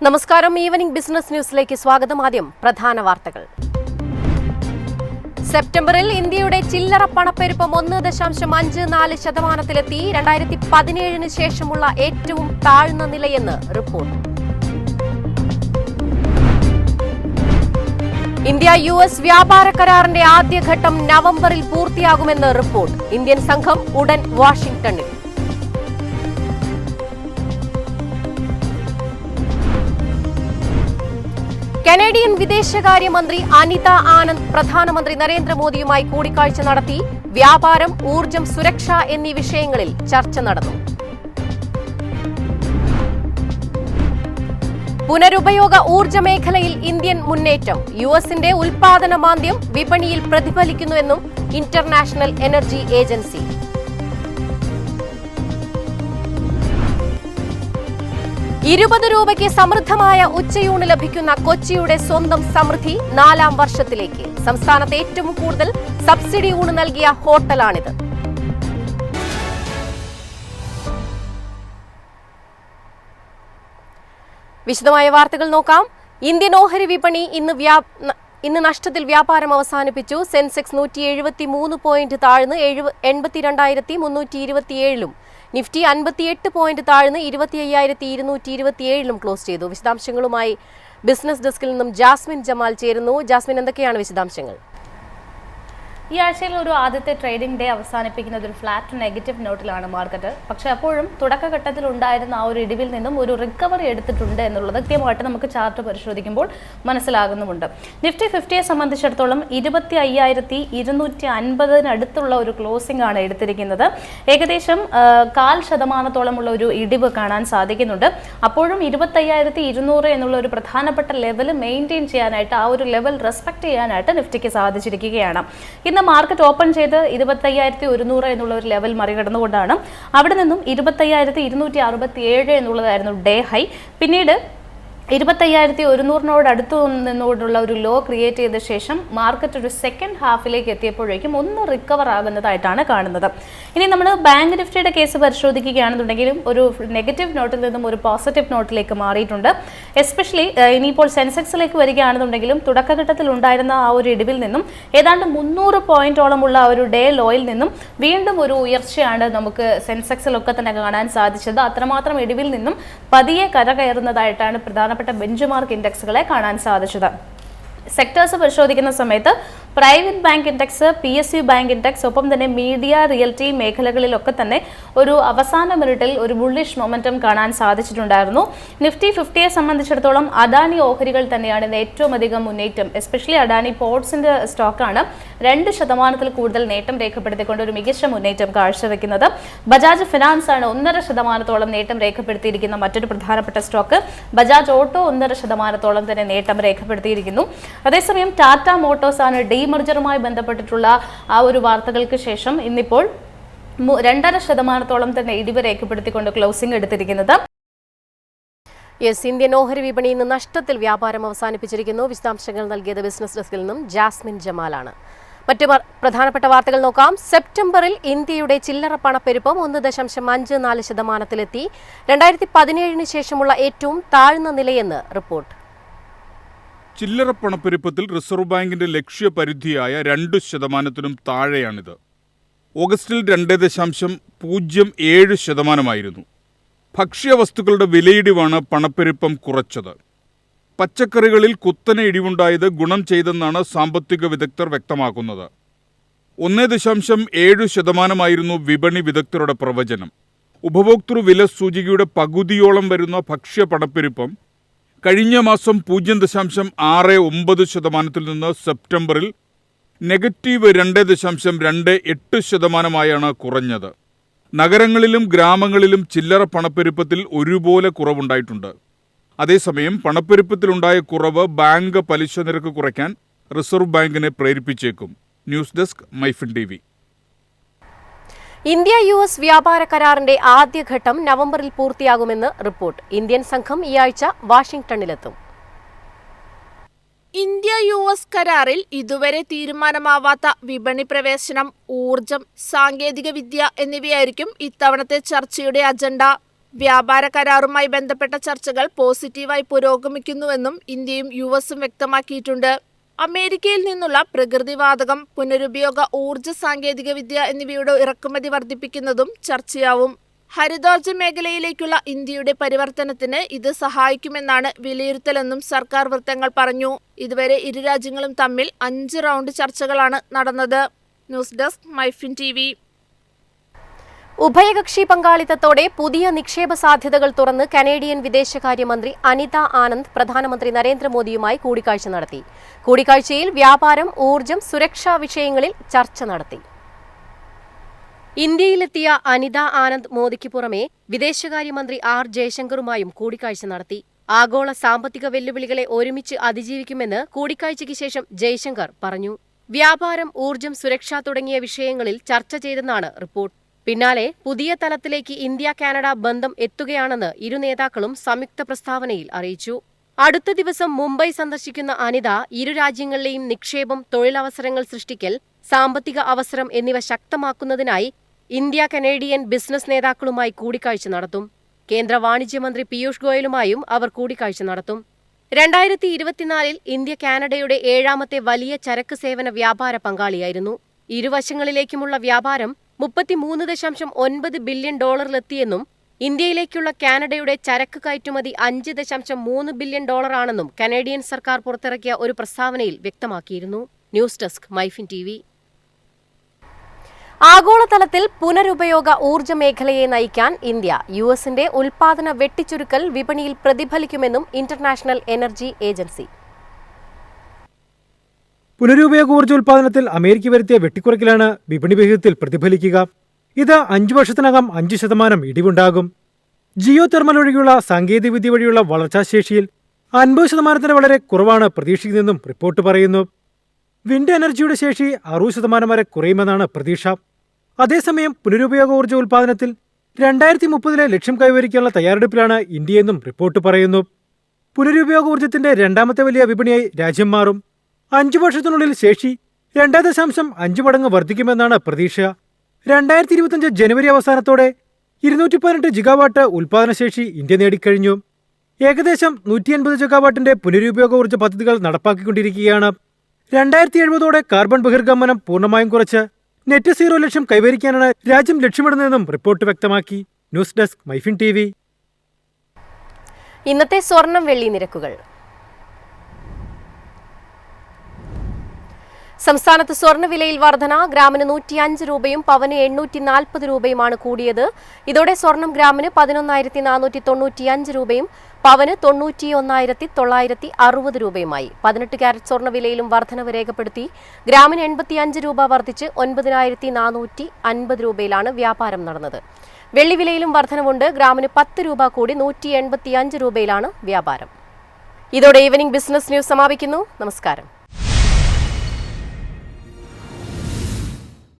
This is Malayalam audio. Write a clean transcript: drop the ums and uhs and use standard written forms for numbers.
നമസ്കാരം. ഈവനിംഗ് ബിസിനസ് ന്യൂസിലേക്ക് സ്വാഗതം. ആദ്യം പ്രധാന വാർത്തകൾ. സെപ്റ്റംബറിൽ ഇന്ത്യയുടെ ചില്ലറ പണപ്പെരുപ്പം 1.54%-ലെത്തി 2017 ശേഷമുള്ള ഏറ്റവും താഴ്ന്ന നിലയെന്ന് റിപ്പോർട്ട്. ഇന്ത്യ-US വ്യാപാര കരാറിന്റെ ആദ്യഘട്ടം നവംബറിൽ പൂർത്തിയാകുമെന്ന് റിപ്പോർട്ട്. ഇന്ത്യൻ സംഘം ഉടൻ വാഷിംഗ്ടണിൽ. കനേഡിയൻ വിദേശകാര്യമന്ത്രി അനിത ആനന്ദ് പ്രധാനമന്ത്രി നരേന്ദ്രമോദിയുമായി കൂടിക്കാഴ്ച നടത്തി. വ്യാപാരം, ഊർജ്ജം, സുരക്ഷ എന്നീ വിഷയങ്ങളിൽ ചർച്ച നടന്നു. പുനരുപയോഗ ഊർജ്ജ മേഖലയിൽ ഇന്ത്യൻ മുന്നേറ്റം. യുഎസിന്റെ ഉൽപാദന മാന്ദ്യം വിപണിയിൽ പ്രതിഫലിക്കുന്നുവെന്നും ഇന്റർനാഷണൽ എനർജി ഏജൻസി. ₹20 സമൃദ്ധമായ ഉച്ചയൂണ് ലഭിക്കുന്ന കൊച്ചിയുടെ സ്വന്തം സമൃദ്ധി 4ാം വർഷത്തിലേക്ക്. സംസ്ഥാനത്ത് ഏറ്റവും കൂടുതൽ സബ്സിഡി ഊണ് നൽകിയ ഹോട്ടലാണിത്. വിശദമായ വാർത്തകൾ നോക്കാം. ഇന്ത്യൻ ഓഹരി വിപണി ഇന്ന് നഷ്ടത്തിൽ വ്യാപാരം അവസാനിപ്പിച്ചു. സെൻസെക്സ് 173 പോയിന്റ് താഴ്ന്ന് 82,327-ലും നിഫ്റ്റി 58 പോയിന്റ് താഴ്ന്ന് 25,227-ലും ക്ലോസ് ചെയ്തു. വിശദാംശങ്ങളുമായി ബിസിനസ് ഡെസ്കിൽ നിന്നും ജാസ്മിൻ ജമാൽ ചേരുന്നു. ജാസ്മിൻ, എന്തൊക്കെയാണ് വിശദാംശങ്ങൾ? ഈ ആഴ്ചയിൽ ഒരു ആദ്യത്തെ ട്രേഡിംഗ് ഡേ അവസാനിപ്പിക്കുന്നത് ഒരു ഫ്ലാറ്റ് നെഗറ്റീവ് നോട്ടിലാണ് മാർക്കറ്റ്. പക്ഷേ അപ്പോഴും തുടക്കഘട്ടത്തിൽ ഉണ്ടായിരുന്ന ആ ഒരു ഇടിവിൽ നിന്നും ഒരു റിക്കവറി എടുത്തിട്ടുണ്ട് എന്നുള്ളത് കൃത്യമായിട്ട് നമുക്ക് ചാർട്ട് പരിശോധിക്കുമ്പോൾ മനസ്സിലാകുന്നുമുണ്ട്. നിഫ്റ്റി 50യെ സംബന്ധിച്ചിടത്തോളം 25,250-അടുത്തുള്ള ഒരു ക്ലോസിംഗ് ആണ് എടുത്തിരിക്കുന്നത്. ഏകദേശം 0.5% ഒരു ഇടിവ് കാണാൻ സാധിക്കുന്നുണ്ട്. അപ്പോഴും 25,200 എന്നുള്ള ഒരു പ്രധാനപ്പെട്ട ലെവൽ മെയിൻറ്റെയിൻ ചെയ്യാനായിട്ട്, ആ ഒരു ലെവൽ റെസ്പെക്ട് ചെയ്യാനായിട്ട് നിഫ്റ്റിക്ക് സാധിച്ചിരിക്കുകയാണ്. ഇന്ന് മാർക്കറ്റ് ഓപ്പൺ ചെയ്ത് 25,100 എന്നുള്ള ഒരു ലെവൽ മറികടന്നുകൊണ്ടാണ്. അവിടെ നിന്നും 25,267 എന്നുള്ളതായിരുന്നു ഡേ ഹൈ. പിന്നീട് 25,100 അടുത്ത് നിന്നുകൊണ്ടുള്ള ഒരു ലോ ക്രിയേറ്റ് ചെയ്ത ശേഷം മാർക്കറ്റ് ഒരു സെക്കൻഡ് ഹാഫിലേക്ക് എത്തിയപ്പോഴേക്കും ഒന്ന് റിക്കവർ ആകുന്നതായിട്ടാണ് കാണുന്നത്. ഇനി നമ്മൾ ബാങ്ക് നിഫ്റ്റിയുടെ കേസ് പരിശോധിക്കുകയാണെന്നുണ്ടെങ്കിലും ഒരു നെഗറ്റീവ് നോട്ടിൽ നിന്നും ഒരു പോസിറ്റീവ് നോട്ടിലേക്ക് മാറിയിട്ടുണ്ട്. എസ്പെഷ്യലി ഇനിയിപ്പോൾ സെൻസെക്സിലേക്ക് വരികയാണെന്നുണ്ടെങ്കിലും തുടക്കഘട്ടത്തിൽ ഉണ്ടായിരുന്ന ആ ഒരു ഇടിവിൽ നിന്നും ഏതാണ്ട് 300 പോയിന്റോളമുള്ള ഒരു ഡേ ലോയിൽ നിന്നും വീണ്ടും ഒരു ഉയർച്ചയാണ് നമുക്ക് സെൻസെക്സിലൊക്കെ തന്നെ കാണാൻ സാധിച്ചത്. അത്രമാത്രം ഇടിവിൽ നിന്നും പതിയെ കരകയറുന്നതായിട്ടാണ് പ്രധാനപ്പെട്ട ബെഞ്ച് ഇൻഡെക്സുകളെ കാണാൻ സാധിച്ചത്. സെക്ടേഴ്സ് പരിശോധിക്കുന്ന സമയത്ത് private bank index, PSU bank index, ഒപ്പം തന്നെ മീഡിയ, റിയൽറ്റി മേഖലകളിലൊക്കെ തന്നെ ഒരു അവസാന മിനിറ്റിൽ ഒരു ബുള്ളിഷ് മൊമെന്റം കാണാൻ സാധിച്ചിട്ടുണ്ടായിരുന്നു. നിഫ്റ്റി 50യെ സംബന്ധിച്ചിടത്തോളം അദാനി ഓഹരികൾ തന്നെയാണ് ഇന്ന് ഏറ്റവും അധികം മുന്നേറ്റം. എസ്പെഷ്യലി അദാനി പോർട്സിന്റെ സ്റ്റോക്കാണ് 2% കൂടുതൽ നേട്ടം രേഖപ്പെടുത്തിക്കൊണ്ട് ഒരു മികച്ച മുന്നേറ്റം കാഴ്ചവെക്കുന്നത്. ബജാജ് ഫിനാൻസ് ആണ് 1.5% നേട്ടം രേഖപ്പെടുത്തിയിരിക്കുന്ന മറ്റൊരു പ്രധാനപ്പെട്ട സ്റ്റോക്ക്. ബജാജ് ഓട്ടോ 1.5% തന്നെ നേട്ടം രേഖപ്പെടുത്തിയിരിക്കുന്നു. അതേസമയം ടാറ്റ മോട്ടോഴ്സ് ആണ് ഡീമർജറുമായി ബന്ധപ്പെട്ടിട്ടുള്ള ആ ഒരു വാർത്തകൾക്ക് ശേഷം ഇന്നിപ്പോൾ 2.5% തന്നെ ഇടിവ് രേഖപ്പെടുത്തിക്കൊണ്ട് ക്ലോസിംഗ് എടുത്തിരിക്കുന്നത്. ഇന്ത്യൻ ഓഹരി വിപണി ഇന്ന് നഷ്ടത്തിൽ വ്യാപാരം അവസാനിപ്പിച്ചിരിക്കുന്നു. വിശദാംശങ്ങൾ നൽകിയത് ബിസിനസ് ഡെസ്കിൽ നിന്നും ജാസ്മിൻ ജമാലാണ്. മറ്റു പ്രധാനപ്പെട്ട വാർത്തകൾ നോക്കാം. സെപ്റ്റംബറിൽ ഇന്ത്യയുടെ ചില്ലറ പണപ്പെരുപ്പം 1.54%-ലെത്തി 2017 ശേഷമുള്ള ഏറ്റവും താഴ്ന്ന നിലയെന്ന് റിപ്പോർട്ട്. ചില്ലറ പണപ്പെരുപ്പത്തിൽ റിസർവ് ബാങ്കിന്റെ ലക്ഷ്യപരിധിയായ 2%-നും താഴെയാണിത്. ഓഗസ്റ്റിൽ 2.07% ഭക്ഷ്യവസ്തുക്കളുടെ വിലയിടിവാണ് പണപ്പെരുപ്പം കുറച്ചത്. പച്ചക്കറികളിൽ കുത്തനെ ഇടിവുണ്ടായത് ഗുണം ചെയ്തെന്നാണ് സാമ്പത്തിക വിദഗ്ധർ വ്യക്തമാക്കുന്നത്. 1.7% വിപണി വിദഗ്ധരുടെ പ്രവചനം. ഉപഭോക്തൃ വില സൂചികയുടെ പകുതിയോളം വരുന്ന ഭക്ഷ്യ പണപ്പെരുപ്പം കഴിഞ്ഞ മാസം 0.69% നിന്ന് സെപ്റ്റംബറിൽ -2.28%-ആയാണ് കുറഞ്ഞത്. നഗരങ്ങളിലും ഗ്രാമങ്ങളിലും ചില്ലറ പണപ്പെരുപ്പത്തിൽ ഒരുപോലെ കുറവുണ്ടായിട്ടുണ്ട്. അതേസമയം പണപ്പെരുപ്പത്തിലുണ്ടായ കുറവ് ബാങ്ക് പലിശ നിരക്ക് കുറയ്ക്കാൻ റിസർവ് ബാങ്കിനെ പ്രേരിപ്പിച്ചേക്കും. News desk MyFin TV. India വ്യാപാര കരാറിന്റെ ആദ്യഘട്ടം നവംബറിൽ പൂർത്തിയാകുമെന്ന് റിപ്പോർട്ട്. ഇന്ത്യൻ സംഘം ഈ ആഴ്ച വാഷിംഗ്ടണിലെത്തും. ഇന്ത്യ-US കരാറിൽ ഇതുവരെ തീരുമാനമാവാത്ത വിപണി പ്രവേശനം, ഊർജം, സാങ്കേതിക വിദ്യ എന്നിവയായിരിക്കും ഇത്തവണത്തെ ചർച്ചയുടെ അജണ്ട. വ്യാപാര കരാറുമായി ബന്ധപ്പെട്ട ചർച്ചകൾ പോസിറ്റീവായി പുരോഗമിക്കുന്നുവെന്നും ഇന്ത്യയും യുഎസും വ്യക്തമാക്കിയിട്ടുണ്ട്. അമേരിക്കയിൽ നിന്നുള്ള പ്രകൃതിവാതകം, പുനരുപയോഗ ഊർജ്ജ സാങ്കേതികവിദ്യ എന്നിവയുടെ ഇറക്കുമതി വർദ്ധിപ്പിക്കുന്നതും ചർച്ചയാവും. ഹരിതോർജ്ജ മേഖലയിലേക്കുള്ള ഇന്ത്യയുടെ പരിവർത്തനത്തിന് ഇത് സഹായിക്കുമെന്നാണ് വിലയിരുത്തലെന്നും സർക്കാർ വൃത്തങ്ങൾ പറഞ്ഞു. ഇതുവരെ ഇരു രാജ്യങ്ങളും തമ്മിൽ 5 റൗണ്ട് ചർച്ചകളാണ് നടന്നത്. News desk MyFin TV. ഉഭയകക്ഷി പങ്കാളിത്തത്തോടെ പുതിയ നിക്ഷേപ സാധ്യതകൾ തുറന്ന് കനേഡിയൻ വിദേശകാര്യമന്ത്രി അനിത ആനന്ദ് പ്രധാനമന്ത്രി നരേന്ദ്രമോദിയുമായി കൂടിക്കാഴ്ച നടത്തി. കൂടിക്കാഴ്ചയിൽ വ്യാപാരം, ഊർജ്ജം, സുരക്ഷാ വിഷയങ്ങളിൽ ചർച്ച നടത്തി. ഇന്ത്യയിലെത്തിയ അനിത ആനന്ദ് മോദിക്ക് പുറമെ വിദേശകാര്യമന്ത്രി ആർ ജയശങ്കറുമായും കൂടിക്കാഴ്ച നടത്തി. ആഗോള സാമ്പത്തിക വെല്ലുവിളികളെ ഒരുമിച്ച് അതിജീവിക്കുമെന്ന് കൂടിക്കാഴ്ചയ്ക്ക് ശേഷം ജയശങ്കർ പറഞ്ഞു. വ്യാപാരം, ഊർജ്ജം, സുരക്ഷ തുടങ്ങിയ വിഷയങ്ങളിൽ ചർച്ച ചെയ്തെന്നാണ് റിപ്പോർട്ട്. പിന്നാലെ പുതിയ തലത്തിലേക്ക് ഇന്ത്യ-കാനഡ ബന്ധം എത്തുകയാണെന്ന് ഇരു നേതാക്കളും സംയുക്ത പ്രസ്താവനയിൽ അറിയിച്ചു. അടുത്ത ദിവസം മുംബൈ സന്ദർശിക്കുന്ന അനിത ഇരു രാജ്യങ്ങളിലെയും നിക്ഷേപം, തൊഴിലവസരങ്ങൾ സൃഷ്ടിക്കൽ, സാമ്പത്തിക അവസരം എന്നിവ ശക്തമാക്കുന്നതിനായി ഇന്ത്യ-കനേഡിയൻ ബിസിനസ് നേതാക്കളുമായി കൂടിക്കാഴ്ച നടത്തും. കേന്ദ്ര വാണിജ്യമന്ത്രി പീയൂഷ് ഗോയലുമായും അവർ കൂടിക്കാഴ്ച നടത്തും. 2024 ഇന്ത്യ കാനഡയുടെ 7ാമത്തെ വലിയ ചരക്ക് സേവന വ്യാപാര പങ്കാളിയായിരുന്നു. ഇരുവശങ്ങളിലേക്കുമുള്ള വ്യാപാരം $33.9 ബില്യൺ ഡോളറിലെത്തിയെന്നും ഇന്ത്യയിലേക്കുള്ള കാനഡയുടെ ചരക്ക് കയറ്റുമതി $5.3 ബില്യൺ ആണെന്നും കനേഡിയൻ സർക്കാർ പുറത്തിറക്കിയ ഒരു പ്രസ്താവനയിൽ വ്യക്തമാക്കിയിരുന്നു. News desk MyFin TV. ആഗോളതലത്തിൽ പുനരുപയോഗ ഊർജ്ജ മേഖലയെ നയിക്കാൻ ഇന്ത്യ, യുഎസിന്റെ ഉൽപാദന വെട്ടിച്ചുരുക്കൽ വിപണിയിൽ പ്രതിഫലിക്കുമെന്നും ഇന്റർനാഷണൽ എനർജി ഏജൻസി. പുനരുപയോഗ ഊർജ്ജ ഉൽപാദനത്തിൽ അമേരിക്ക വരുത്തിയ വെട്ടിക്കുറയ്ക്കലാണ് വിപണി വിഹിതത്തിൽ പ്രതിഫലിക്കുക. ഇത് 5 വർഷത്തിനകം 5% ഇടിവുണ്ടാകും. ജിയോ തെർമൽ ഒഴികെയുള്ള സാങ്കേതികവിദ്യ വഴിയുള്ള വളർച്ചാശേഷിയിൽ 50% വളരെ കുറവാണ് പ്രതീക്ഷിക്കുന്നതെന്നും റിപ്പോർട്ട് പറയുന്നു. വിൻഡ് എനർജിയുടെ ശേഷി 60% വരെ കുറയുമെന്നാണ് പ്രതീക്ഷ. അതേസമയം പുനരുപയോഗ ഊർജ്ജ ഉൽപാദനത്തിൽ 2030 ലക്ഷ്യം കൈവരിക്കാനുള്ള തയ്യാറെടുപ്പിലാണ് ഇന്ത്യയെന്നും റിപ്പോർട്ട് പറയുന്നു. പുനരുപയോഗ ഊർജ്ജത്തിന്റെ 2ാമത്തെ വലിയ വിപണിയായി രാജ്യം മാറും. 5 വർഷത്തിനുള്ളിൽ ശേഷി 2.5 മടങ്ങ് വർദ്ധിക്കുമെന്നാണ് പ്രതീക്ഷ. 2025 ജനുവരി അവസാനത്തോടെ 218 ജിഗാവാട്ട് ഉൽപാദനശേഷി ഇന്ത്യ നേടിക്കഴിഞ്ഞു. ഏകദേശം 180 ജിഗാവാട്ടിന്റെ പുനരുപയോഗ ഊർജ്ജ പദ്ധതികൾ നടപ്പാക്കിക്കൊണ്ടിരിക്കുകയാണ്. 2070 കാർബൺ ബഹിർഗമനം പൂർണ്ണമായും കുറച്ച് നെറ്റ് സീറോ ലക്ഷ്യം കൈവരിക്കാനാണ് രാജ്യം ലക്ഷ്യമിടുന്നതെന്നും റിപ്പോർട്ട് വ്യക്തമാക്കി. News desk MyFin TV. ഇന്നത്തെ സ്വർണം, വെള്ളി നിരക്കുകൾ. സംസ്ഥാനത്ത് സ്വർണ്ണവിലയിൽ വർധന. ഗ്രാമിന് 105 രൂപയും പവന് 840 രൂപയുമാണ് കൂടിയത്. ഇതോടെ സ്വർണം ഗ്രാമിന് 11,495 രൂപയും പവന് 91,960 രൂപയുമായി. 18 ക്യാരറ്റ് സ്വർണ്ണവിലയിലും വർധനവ് രേഖപ്പെടുത്തി. ഗ്രാമിന് 85 രൂപ വർദ്ധിച്ച് 9,450 രൂപയിലാണ് വ്യാപാരം നടന്നത്. വെള്ളിവിലയിലും വർധനവുണ്ട്. ഗ്രാമിന് 10 രൂപ കൂടി 185 രൂപയിലാണ് വ്യാപാരം. ഇതോടെ ഈവനിംഗ് ബിസിനസ് ന്യൂസ് സമാപിക്കുന്നു. നമസ്കാരം.